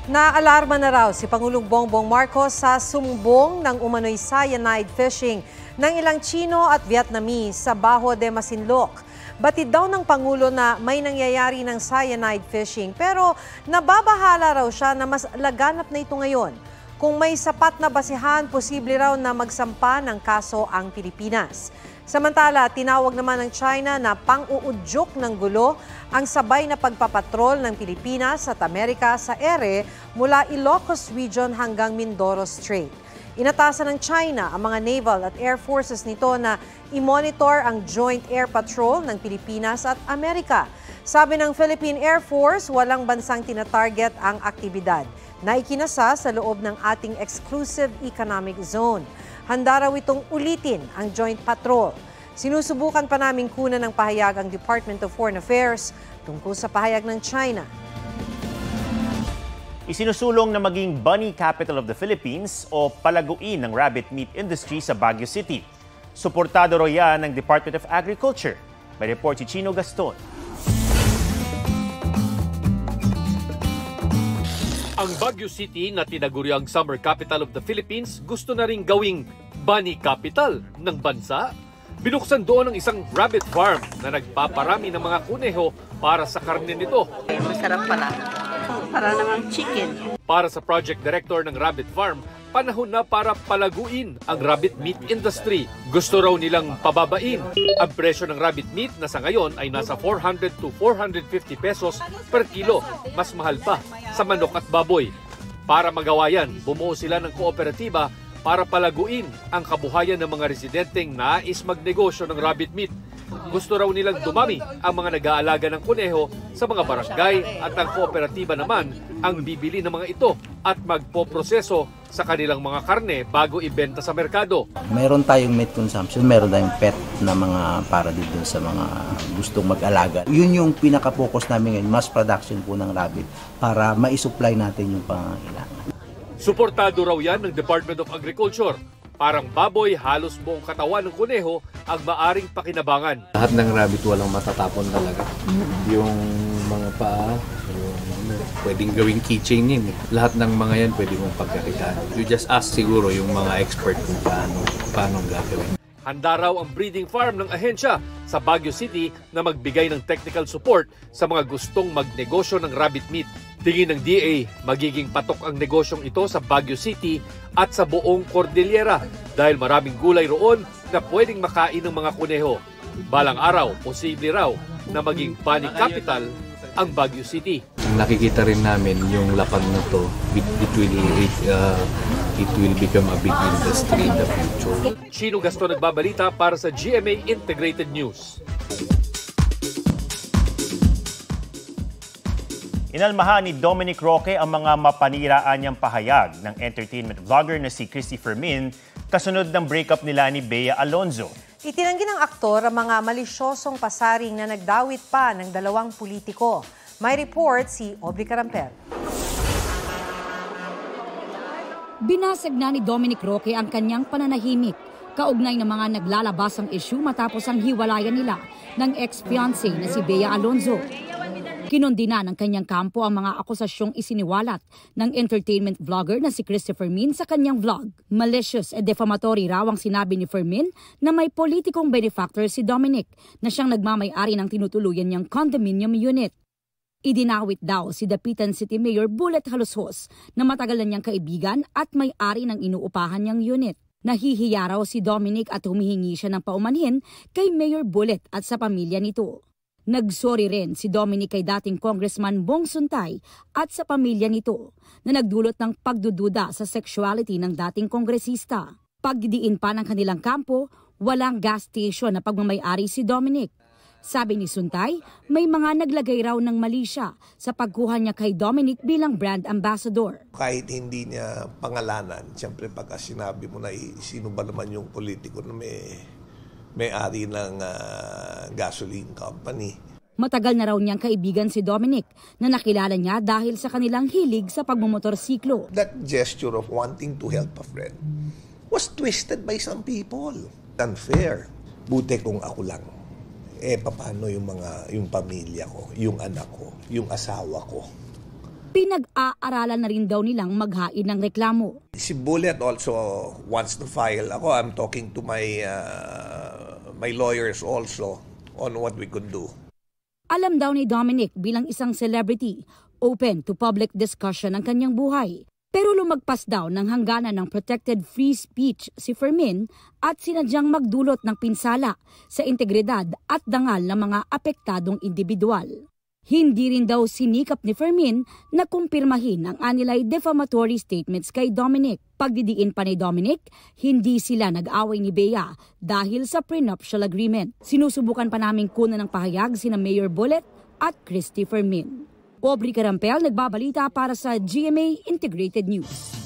Naalarma na raw si Pangulong Bongbong Marcos sa sumbong ng umano'y cyanide fishing ng ilang Chino at Vietnamese sa Bajo de Masinloc. Batid daw ng Pangulo na may nangyayari ng cyanide fishing pero nababahala raw siya na mas laganap na ito ngayon. Kung may sapat na basihan, posible raw na magsampa ng kaso ang Pilipinas. Samantala, tinawag naman ng China na pang-uudyok ng gulo ang sabay na pagpapatrol ng Pilipinas at Amerika sa ere mula Ilocos Region hanggang Mindoro Strait. Inatasan ng China ang mga naval at air forces nito na i-monitor ang joint air patrol ng Pilipinas at Amerika. Sabi ng Philippine Air Force, walang bansang tinatarget ang aktibidad na ikinasa sa loob ng ating exclusive economic zone. Handa raw itong ulitin ang joint patrol. Sinusubukan pa naming kunan ng pahayag ang Department of Foreign Affairs tungkol sa pahayag ng China. Isinusulong na maging bunny capital of the Philippines o palaguin ng rabbit meat industry sa Baguio City. Suportado raw yan ng Department of Agriculture. May report si Chino Gaston. Ang Baguio City na tinaguriang summer capital of the Philippines gusto na ring gawing bunny capital ng bansa. Binuksan doon ang isang rabbit farm na nagpaparami ng mga kuneho para sa karne nito. Masarap pala. Para namang chicken. Para sa project director ng rabbit farm, panahon na para palaguin ang rabbit meat industry. Gusto raw nilang pababain ang presyo ng rabbit meat na sa ngayon ay nasa 400 to 450 pesos per kilo. Mas mahal pa sa manok at baboy. Para magawa yan, bumuo sila ng kooperatiba para palaguin ang kabuhayan ng mga residenteng nais magnegosyo ng rabbit meat. Gusto raw nilang dumami ang mga nag-aalaga ng kuneho sa mga barangay at ang kooperatiba naman ang bibili ng mga ito at magpoproseso sa kanilang mga karne bago ibenta sa merkado. Meron tayong meat consumption, meron tayong pet na mga para dito sa mga gustong mag-alaga. Yun yung pinaka-focus namin ngayon, mass production po ng rabbit para ma-supply natin yung pangangailangan. Suportado raw yan ng Department of Agriculture. Parang baboy, halos buong katawan ng kuneho ang maaring pakinabangan. Lahat ng rabbit walang matatapon talaga. Yung mga paa, pwedeng gawing keychain yun. Lahat ng mga yan pwede mong pagkaritaan. You just ask siguro yung mga expert kung paano gagawin. Handa raw ang breeding farm ng ahensya sa Baguio City na magbigay ng technical support sa mga gustong magnegosyo ng rabbit meat. Tingin ng DA, magiging patok ang negosyong ito sa Baguio City at sa buong Cordillera dahil maraming gulay roon na pwedeng makain ng mga kuneho. Balang araw, posible raw na maging bunny capital ang Baguio City. Nakikita rin namin yung lapang na to, it will become a big industry in the future. Chino Gaston nagbabalita para sa GMA Integrated News. Inalmahan ni Dominic Roque ang mga mapaniraan niyang pahayag ng entertainment vlogger na si Christopher Min kasunod ng breakup nila ni Bea Alonzo. Itinanggi ng aktor ang mga malisyosong pasaring na nagdawit pa ng dalawang politiko. May report si Aubrey Carampel. Binasag na ni Dominic Roque ang kanyang pananahimik kaugnay ng mga naglalabasang issue matapos ang hiwalayan nila ng ex-fiancé na si Bea Alonzo. Kinondina ng kanyang kampo ang mga akusasyong isiniwalat ng entertainment vlogger na si Christopher Min sa kanyang vlog. Malicious at defamatory raw ang sinabi ni Fermin na may politikong benefactor si Dominic na siyang nagmamay-ari ng tinutuluyan niyang condominium unit. Idinawit daw si Dapitan City Mayor Bullet Halushos na matagal na niyang kaibigan at may-ari ng inuupahan niyang unit. Nahihiya raw si Dominic at humihingi siya ng paumanhin kay Mayor Bullet at sa pamilya nito. Nagsorry rin si Dominic kay dating Congressman Bong Suntay at sa pamilya nito na nagdulot ng pagdududa sa sexuality ng dating kongresista. Pagdidiin pa ng kanilang kampo, walang gas station na pagmamay-ari si Dominic. Sabi ni Suntay, may mga naglagay raw ng mali siya sa pagkuha niya kay Dominic bilang brand ambassador. Kahit hindi niya pangalanan, siyempre pagka sinabi mo na sino ba naman yung politiko na may-ari ng gasoline company. Matagal na raw niyang kaibigan si Dominic na nakilala niya dahil sa kanilang hilig sa pagmumotorsiklo. That gesture of wanting to help a friend was twisted by some people. Unfair. Buti kung ako lang. Paano yung pamilya ko, yung anak ko, yung asawa ko? Pinag-aaralan na rin daw nilang maghain ng reklamo. Si Bullet also wants to file. Ako, I'm talking to my my lawyers also on what we could do. Alam daw ni Dominic bilang isang celebrity, open to public discussion ang kanyang buhay. Pero lumagpas daw ng hangganan ng protected free speech si Fermin at sinadyang magdulot ng pinsala sa integridad at dangal ng mga apektadong individual. Hindi rin daw sinikap ni Fermin na kumpirmahin ang anilay defamatory statements kay Dominic. Pagdidiin pa ni Dominic, hindi sila nag-away ni Bea dahil sa prenuptial agreement. Sinusubukan pa naming kunan ng pahayag sina Mayor Bullet at Christy Fermin. Aubrey Carampel, nagbabalita para sa GMA Integrated News.